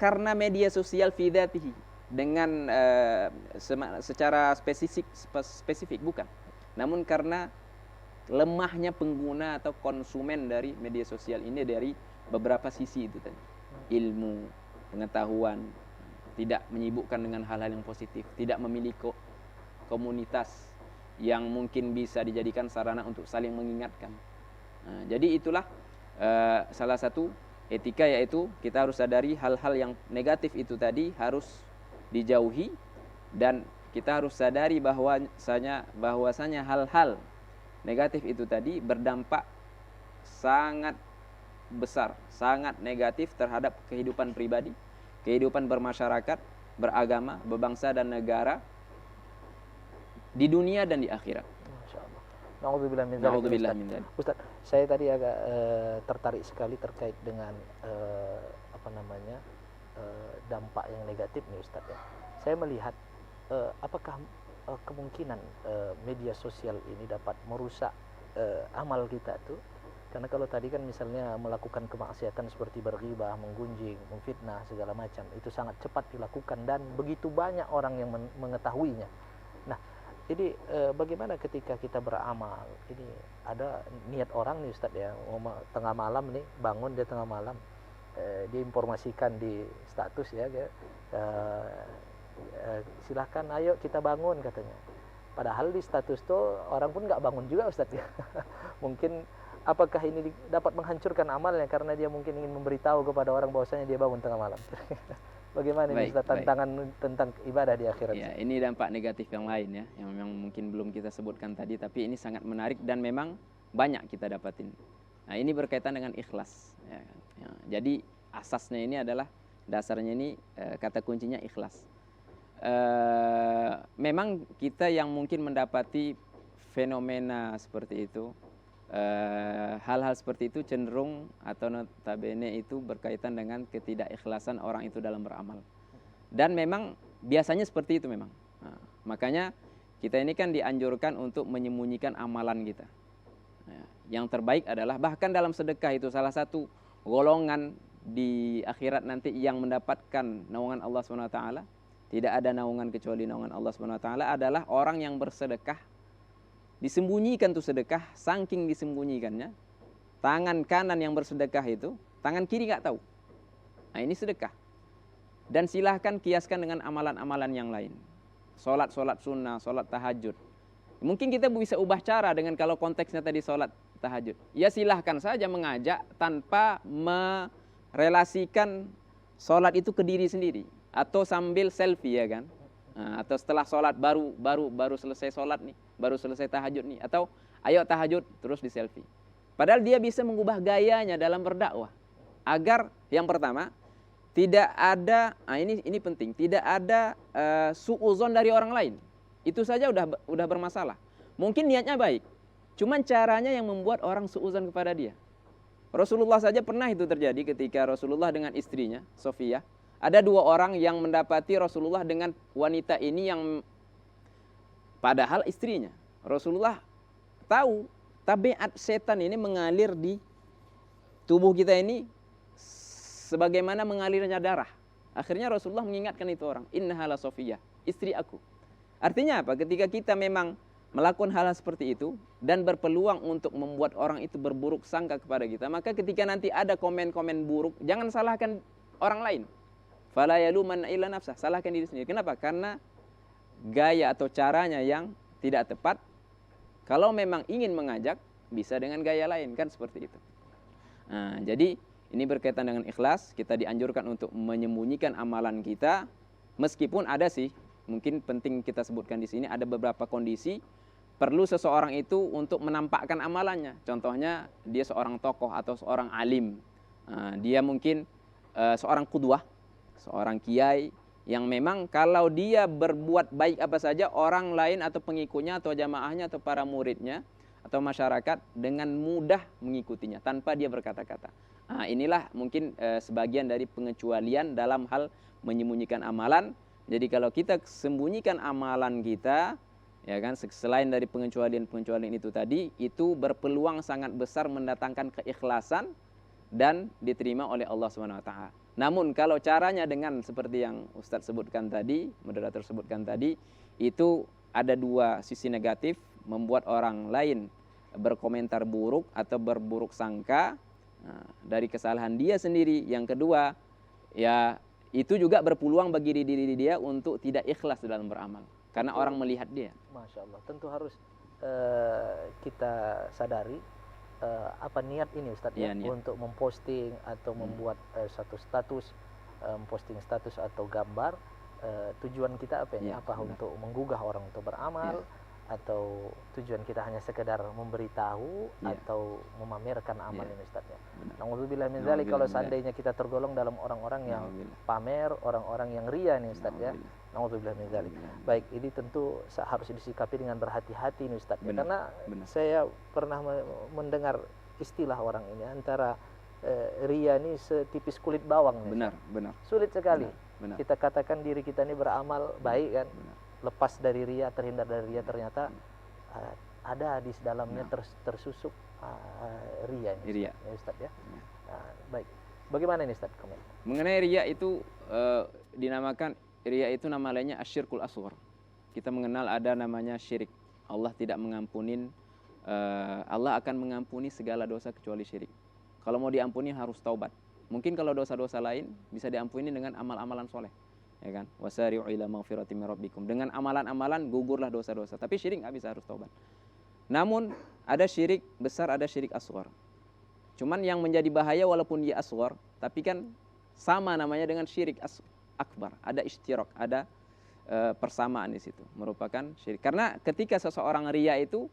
karena media sosial fi dzatihi, dengan secara spesifik bukan, namun karena lemahnya pengguna atau konsumen dari media sosial ini dari beberapa sisi itu tadi. Ilmu, pengetahuan, tidak menyibukkan dengan hal-hal yang positif, tidak memiliki komunitas yang mungkin bisa dijadikan sarana untuk saling mengingatkan. Nah, jadi itulah salah satu etika, yaitu kita harus sadari hal-hal yang negatif itu tadi harus dijauhi, dan kita harus sadari bahwasanya hal-hal negatif itu tadi berdampak sangat besar, sangat negatif terhadap kehidupan pribadi, kehidupan bermasyarakat, beragama, berbangsa dan negara di dunia dan di akhirat. Masyaallah. Nauzubillah min Na'udzubillah dzalik. min dzalik. Ustaz, saya tadi agak tertarik sekali terkait dengan dampak yang negatif nih Ustaz ya. Saya melihat apakah kemungkinan media sosial ini dapat merusak amal kita tuh. Karena kalau tadi kan misalnya melakukan kemaksiatan seperti berghibah, menggunjing, memfitnah segala macam, itu sangat cepat dilakukan dan begitu banyak orang yang mengetahuinya. Nah, jadi bagaimana ketika kita beramal? Ini ada niat orang nih Ustaz ya, tengah malam nih, bangun dia tengah malam, dia informasikan di status ya, silahkan ayo kita bangun katanya. Padahal di status tuh orang pun nggak bangun juga Ustaz ya. Mungkin apakah ini dapat menghancurkan amalnya karena dia mungkin ingin memberitahu kepada orang bahwasanya dia bangun tengah malam. Bagaimana ini Ustaz tantangan tentang ibadah di akhirat? Ya, ini dampak negatif yang lain ya, yang memang mungkin belum kita sebutkan tadi, tapi ini sangat menarik dan memang banyak kita dapatin. Nah, ini berkaitan dengan ikhlas. Ya, ya. Jadi asasnya ini adalah, dasarnya ini kata kuncinya ikhlas. Memang kita yang mungkin mendapati fenomena seperti itu, hal-hal seperti itu cenderung atau notabene itu berkaitan dengan ketidakikhlasan orang itu dalam beramal. Dan memang biasanya seperti itu memang. Nah, makanya kita ini kan dianjurkan untuk menyembunyikan amalan kita. Nah, yang terbaik adalah bahkan dalam sedekah itu salah satu golongan di akhirat nanti yang mendapatkan naungan Allah SWT, tidak ada naungan kecuali naungan Allah SWT, adalah orang yang bersedekah. Disembunyikan tuh sedekah, saking disembunyikannya, tangan kanan yang bersedekah itu, tangan kiri nggak tahu. Nah, ini sedekah. Dan silahkan kiaskan dengan amalan-amalan yang lain. Sholat sunnah, sholat tahajud. Mungkin kita bisa ubah cara dengan kalau konteksnya tadi sholat tahajud. Ya silahkan saja mengajak tanpa merelasikan sholat itu ke diri sendiri. Atau sambil selfie ya kan. Nah, atau setelah sholat baru selesai sholat nih, baru selesai tahajud nih, atau ayo tahajud terus di selfie. Padahal dia bisa mengubah gayanya dalam berdakwah agar yang pertama tidak ada, ini penting, tidak ada suuzon dari orang lain. Itu saja udah bermasalah. Mungkin niatnya baik, cuman caranya yang membuat orang suuzon kepada dia. Rasulullah saja pernah itu terjadi ketika Rasulullah dengan istrinya Sofiyah. Ada dua orang yang mendapati Rasulullah dengan wanita ini yang padahal istrinya. Rasulullah tahu tabiat setan ini mengalir di tubuh kita ini sebagaimana mengalirnya darah. Akhirnya Rasulullah mengingatkan itu orang, innaha la Sofiyah, istri aku. Artinya apa? Ketika kita memang melakukan hal seperti itu dan berpeluang untuk membuat orang itu berburuk sangka kepada kita, maka ketika nanti ada komen-komen buruk, jangan salahkan orang lain. Fala yalumanna illa nafsah, salahkan diri sendiri. Kenapa? Karena gaya atau caranya yang tidak tepat. Kalau memang ingin mengajak, bisa dengan gaya lain, kan seperti itu. Nah, jadi ini berkaitan dengan ikhlas. Kita dianjurkan untuk menyembunyikan amalan kita, meskipun ada sih, mungkin penting kita sebutkan di sini, ada beberapa kondisi perlu seseorang itu untuk menampakkan amalannya. Contohnya dia seorang tokoh atau seorang alim. Nah, dia mungkin seorang qudwah, seorang kiai yang memang kalau dia berbuat baik apa saja, orang lain atau pengikutnya atau jamaahnya atau para muridnya atau masyarakat dengan mudah mengikutinya tanpa dia berkata-kata. Nah, inilah mungkin sebagian dari pengecualian dalam hal menyembunyikan amalan. Jadi kalau kita sembunyikan amalan kita, ya kan, selain dari pengecualian itu tadi, itu berpeluang sangat besar mendatangkan keikhlasan dan diterima oleh Allah SWT. Namun kalau caranya dengan seperti yang Ustadz sebutkan tadi, moderator sebutkan tadi, itu ada dua sisi negatif, membuat orang lain berkomentar buruk atau berburuk sangka dari kesalahan dia sendiri. Yang kedua, ya itu juga berpeluang bagi diri dia untuk tidak ikhlas dalam beramal. Karena orang melihat dia. Masya Allah, tentu harus kita sadari apa niat ini Ustadz ya, Niat. untuk memposting atau membuat satu status, posting status atau gambar, tujuan kita apa ini? Apa benar. untuk menggugah orang untuk beramal, atau tujuan kita hanya sekedar memberitahu atau memamerkan amal ini Ustadz ya. Nauzubillah min dzalik, kalau seandainya kita tergolong dalam orang-orang yang pamer, orang-orang yang ria nih Ustadz ya. Nauzubillah min dzalik. Baik, ini tentu harus disikapi dengan berhati-hati nih Ustadz ya. Karena saya pernah mendengar istilah orang ini, antara ria ini setipis kulit bawang nih. Benar. Sulit sekali. Benar. Kita katakan diri kita ini beramal baik kan. Lepas dari ria, terhindar dari ria, ternyata ada di dalamnya tersusuk ria ini, ya Ustaz ya. Baik, bagaimana ini Ustaz komen? Mengenai ria itu dinamakan, ria itu nama lainnya asyirkul asghar. Kita mengenal ada namanya syirik. Allah tidak mengampunin, Allah akan mengampuni segala dosa kecuali syirik. Kalau mau diampuni harus taubat. Mungkin kalau dosa-dosa lain bisa diampuni dengan amal-amalan soleh, ya kan? Wasari'u ila maghfiratin min rabbikum. Dengan amalan-amalan gugurlah dosa-dosa. Tapi syirik nggak bisa, harus taubat. Namun ada syirik besar, ada syirik asghar. Cuman yang menjadi bahaya walaupun dia asghar, tapi kan sama namanya dengan syirik akbar. Ada istirak, ada persamaan di situ. Merupakan syirik. Karena ketika seseorang riya itu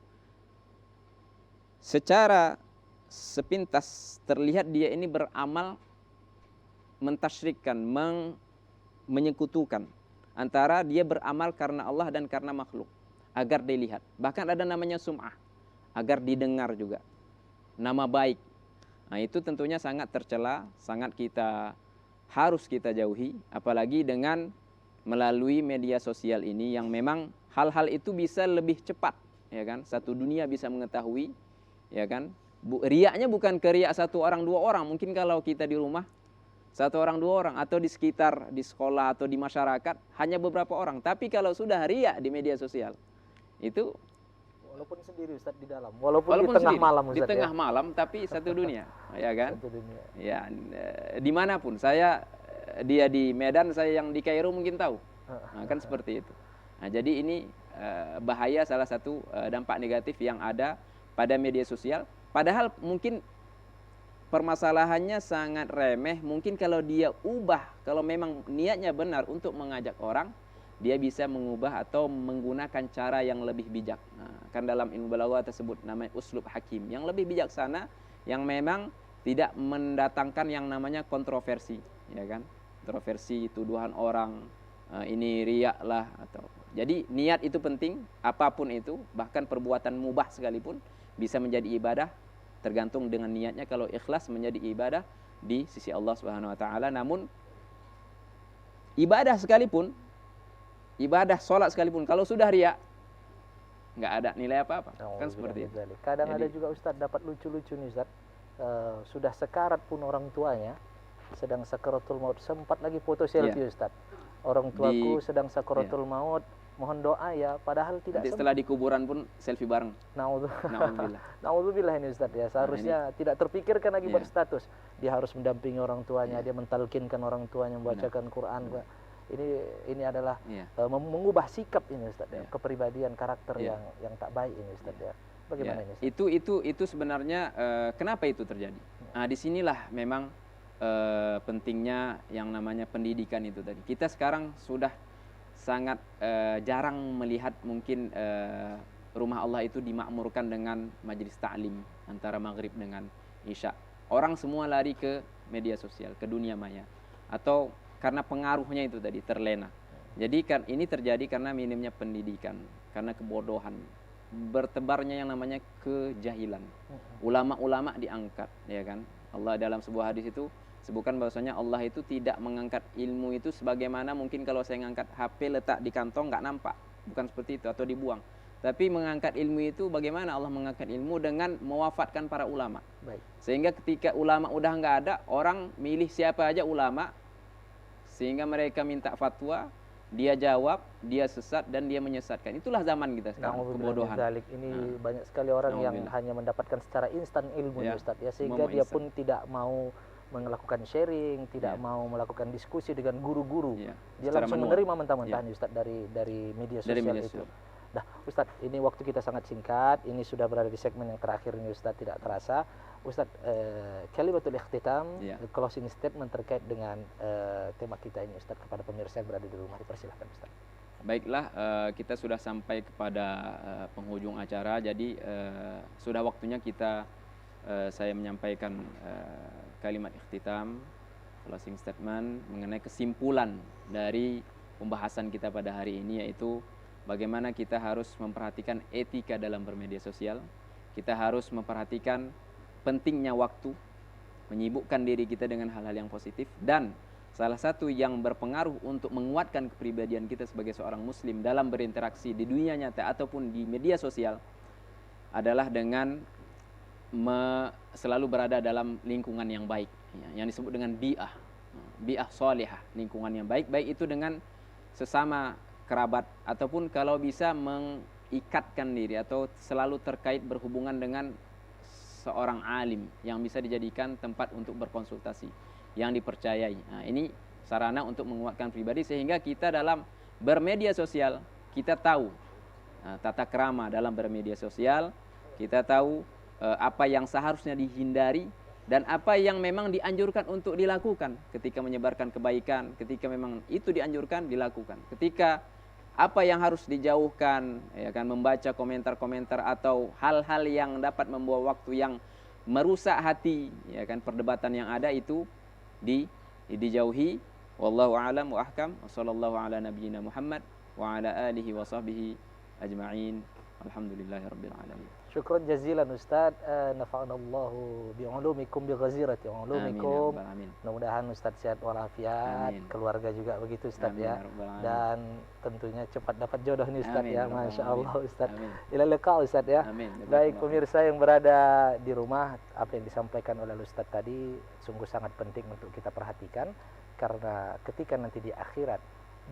secara sepintas terlihat dia ini beramal mentasyrikan, menyekutukan antara dia beramal karena Allah dan karena makhluk agar dilihat. Bahkan ada namanya sum'ah, agar didengar juga, nama baik. Nah itu tentunya sangat tercela, sangat harus kita jauhi, apalagi dengan melalui media sosial ini yang memang hal-hal itu bisa lebih cepat, ya kan? Satu dunia bisa mengetahui, ya kan? Riaknya bukan ke riak satu orang dua orang. Mungkin kalau kita di rumah satu orang dua orang, atau di sekitar, di sekolah atau di masyarakat hanya beberapa orang. Tapi kalau sudah riak di media sosial itu, walaupun sendiri Ustaz di dalam, walaupun di tengah sendiri, malam Ustaz, di tengah malam, tapi satu dunia, ya kan? Satu dunia. Ya, dimanapun. Dia di Medan, saya yang di Kairo mungkin tahu. Nah, kan seperti itu. Nah, jadi ini bahaya, salah satu dampak negatif yang ada pada media sosial. Padahal mungkin permasalahannya sangat remeh. Mungkin kalau dia ubah, kalau memang niatnya benar untuk mengajak orang, dia bisa mengubah atau menggunakan cara yang lebih bijak. Nah, kan dalam ilmu balaghah tersebut namanya uslub hakim, yang lebih bijaksana, yang memang tidak mendatangkan yang namanya kontroversi, ya kan? Kontroversi, tuduhan orang, ini riak lah, atau jadi niat itu penting. Apapun itu, bahkan perbuatan mubah sekalipun bisa menjadi ibadah, tergantung dengan niatnya. Kalau ikhlas menjadi ibadah di sisi Allah Subhanahu wa taala. Namun ibadah sekalipun, ibadah sholat sekalipun, kalau sudah riya, nggak ada nilai apa-apa. Kan seperti itu. Kadang ada juga Ustadz dapat lucu-lucu nih Ustadz, sudah sekarat pun orang tuanya, sedang sakaratul maut, sempat lagi foto selfie Ustadz. Orang tuaku sedang sakaratul maut, mohon doa ya, padahal tidak. Setelah di kuburan pun selfie bareng. Naudzubillah. Naudzubillah ini Ustadz ya. Seharusnya tidak terpikirkan lagi berstatus. Dia harus mendampingi orang tuanya, dia mentalkinkan orang tuanya, membacakan Quran. Ini adalah mengubah sikap ini Ustadz ya. Kepribadian, karakter yang tak baik ini Ustadz ya. Bagaimana ini Ustadz? Itu sebenarnya kenapa itu terjadi? Nah, disinilah memang pentingnya yang namanya pendidikan itu tadi. Kita sekarang sudah sangat jarang melihat mungkin rumah Allah itu dimakmurkan dengan majelis ta'lim antara maghrib dengan isya. Orang semua lari ke media sosial, ke dunia maya, atau karena pengaruhnya itu tadi terlena. Jadi kan ini terjadi karena minimnya pendidikan, karena kebodohan, bertebarnya yang namanya kejahilan. Ulama-ulama diangkat, ya kan? Allah dalam sebuah hadis itu sebutkan bahwasanya Allah itu tidak mengangkat ilmu itu sebagaimana mungkin kalau saya ngangkat HP letak di kantong nggak nampak, bukan seperti itu, atau dibuang. Tapi mengangkat ilmu itu bagaimana Allah mengangkat ilmu? Dengan mewafatkan para ulama. Baik. Sehingga ketika ulama udah nggak ada, orang milih siapa aja ulama, sehingga mereka minta fatwa, dia jawab, dia sesat dan dia menyesatkan. Itulah zaman kita sekarang, kebodohan. Ini banyak sekali orang yang hanya mendapatkan secara instan ilmu, Ustaz, ya, sehingga dia pun tidak mau melakukan sharing, tidak mau melakukan diskusi dengan guru-guru. Dia langsung menerima mentah-mentahnya, Ustaz, dari media sosial itu. Nah, Ustadz, ini waktu kita sangat singkat. Ini sudah berada di segmen yang terakhir ini, Ustadz, tidak terasa. Ustadz, kalimatul ikhtitam, closing statement terkait dengan tema kita ini, Ustadz, kepada pemirsa yang berada di rumah. Dipersilahkan, Ustadz. Baiklah, kita sudah sampai kepada penghujung acara. Jadi sudah waktunya saya menyampaikan kalimat ikhtitam, closing statement mengenai kesimpulan dari pembahasan kita pada hari ini, yaitu bagaimana kita harus memperhatikan etika dalam bermedia sosial. Kita harus memperhatikan pentingnya waktu, menyibukkan diri kita dengan hal-hal yang positif. Dan salah satu yang berpengaruh untuk menguatkan kepribadian kita sebagai seorang muslim dalam berinteraksi di dunia nyata ataupun di media sosial adalah dengan selalu berada dalam lingkungan yang baik, yang disebut dengan bi'ah sholihah, lingkungan yang baik. Baik itu dengan sesama kerabat, ataupun kalau bisa mengikatkan diri atau selalu terkait berhubungan dengan seorang alim yang bisa dijadikan tempat untuk berkonsultasi, yang dipercayai. Nah, ini sarana untuk menguatkan pribadi, sehingga kita dalam bermedia sosial kita tahu tata krama dalam bermedia sosial, kita tahu apa yang seharusnya dihindari dan apa yang memang dianjurkan untuk dilakukan. Ketika menyebarkan kebaikan, ketika memang itu dianjurkan, dilakukan. Ketika apa yang harus dijauhkan, ya kan, membaca komentar-komentar atau hal-hal yang dapat membawa waktu yang merusak hati, ya kan, perdebatan yang ada itu dijauhi. Wallahu a'lam wa ahkam. Wassallallahu ala nabiyyina Muhammad wa ala alihi wa sahbihi ajma'in. Alhamdulillahirabbil alamin. Syukran jazilan, Ustaz. Nafa'anallahu bi'ulumikum bighazirati ulumikum. Mudah-mudahan Ustaz sehat walafiat, keluarga juga begitu, Ustaz, ya. Dan tentunya cepat dapat jodoh nih, Ustaz, ya. Masya Allah, Ustaz. Ila liqa, Ustaz, ya. Baik pemirsa yang berada di rumah, apa yang disampaikan oleh Ustaz tadi sungguh sangat penting untuk kita perhatikan, karena ketika nanti di akhirat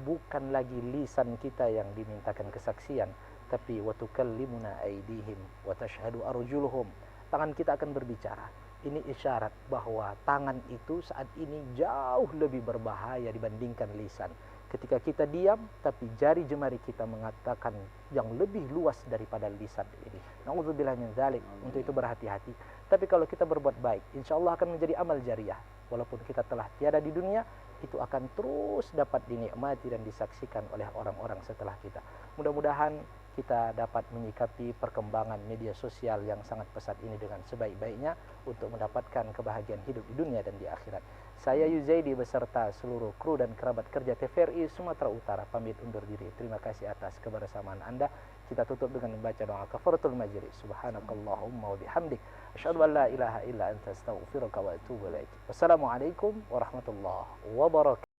bukan lagi lisan kita yang dimintakan kesaksian, tapi wa tukallimuna aydihim wa tashhadu arjuluhum. Tangan kita akan berbicara. Ini isyarat bahwa tangan itu saat ini jauh lebih berbahaya dibandingkan lisan. Ketika kita diam, tapi jari jemari kita mengatakan yang lebih luas daripada lisan ini. Nauzubillah min dzalik. Untuk itu berhati-hati. Tapi kalau kita berbuat baik, insya Allah akan menjadi amal jariah. Walaupun kita telah tiada di dunia, itu akan terus dapat dinikmati dan disaksikan oleh orang-orang setelah kita. Mudah-mudahan kita dapat menyikapi perkembangan media sosial yang sangat pesat ini dengan sebaik-baiknya untuk mendapatkan kebahagiaan hidup di dunia dan di akhirat. Saya Yuzaidi beserta seluruh kru dan kerabat kerja TVRI Sumatera Utara pamit undur diri. Terima kasih atas kebersamaan Anda. Kita tutup dengan membaca doa kafaratul majlis. Subhanakallahumma wa bihamdik, asyhadu an la ilaha illa anta astaghfiruka wa atubu ilaik. Wassalamualaikum warahmatullahi wabarakatuh.